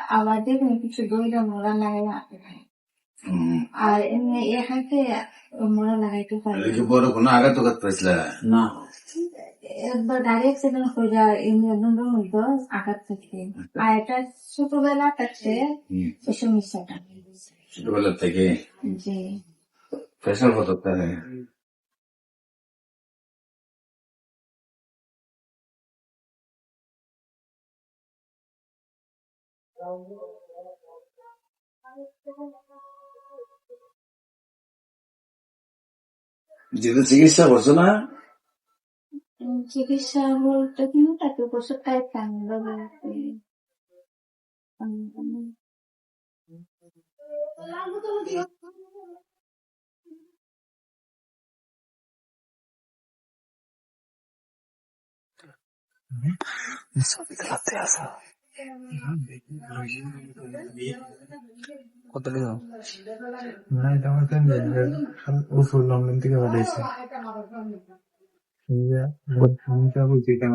আমাদের কিছু দইটা মোড়া লাগাই হাতে খাই আর এমনি এ হাতে মোড়া লাগাইতে পারি বড় কোনো আঘাত পাইছিল না একবার গাড়ি অ্যাক্সিডেন্ট হয়ে যায় এমনি নন্দন হইতো আঘাত থেকে আর এটা ছোটবেলা থাকতে এসব মিশাটা ছোটবেলা থেকে জি প্রেশার কত তাহলে যেটা চিকিৎসা করছো না চিকিৎসা বলতে কিন্তু তাকে বছর টাইপ টাঙ্গা কত টাকা না এটা আমার উফুর লন্ডন থেকে পাঠাইছে বুঝছি কেন